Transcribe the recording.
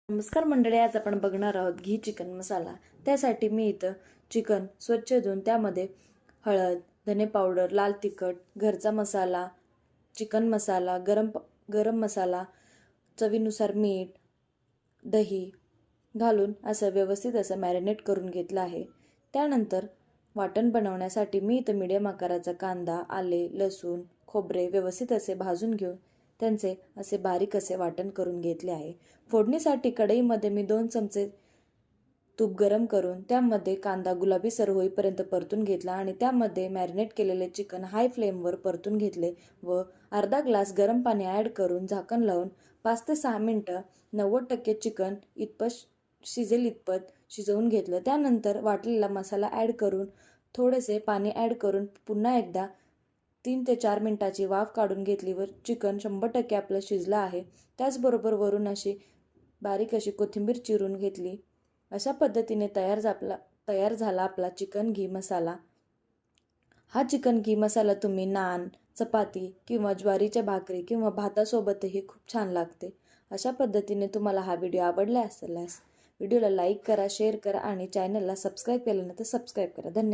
नमस्कार मंडळी, आज आपण बघणार आहोत घी चिकन मसाला। त्यासाठी मी इथं चिकन स्वच्छ धुवून त्यामध्ये हळद, धने पावडर, लाल तिखट, घरचा मसाला, चिकन मसाला, गरम मसाला, चवीनुसार मीठ, दही घालून असं व्यवस्थित असं मॅरिनेट करून घेतलं आहे। त्यानंतर वाटण बनवण्यासाठी मी इथं मीडियम आकाराचा कांदा, आले, लसूण, खोबरे व्यवस्थित असे भाजून घेऊन त्यांचे असे बारीक असे वाटण करून घेतले आहे। फोडणीसाठी कढईमध्ये मी 2 चमचे तूप गरम करून त्यामध्ये कांदा गुलाबीसर होईपर्यंत परतून घेतला आणि त्यामध्ये मॅरिनेट केलेले चिकन हाय फ्लेमवर परतून घेतले व अर्धा ग्लास गरम पाणी ॲड करून झाकण लावून 5 ते 6 मिनिटं 90% चिकन शिजेल इतपत शिजवून घेतलं। त्यानंतर वाटलेला मसाला ॲड करून थोडेसे पाणी ॲड करून पुन्हा एकदा 3 ते 4 मिनिटाची वाफ काढून घेतली व चिकन 100% आपलं शिजलं आहे। त्याचबरोबर वरून अशी बारीक अशी कोथिंबीर चिरून घेतली। अशा पद्धतीने तयार झाला आपला चिकन घी मसाला। हा चिकन घी मसाला तुम्ही नान, चपाती किंवा ज्वारीच्या भाकरी किंवा भातासोबतही खूप छान लागते। अशा पद्धतीने तुम्हाला हा व्हिडिओ आवडला असल्यास व्हिडिओला लाईक करा, शेअर करा आणि चॅनलला सबस्क्राईब केलं नसेल तर सबस्क्राईब करा। धन्यवाद।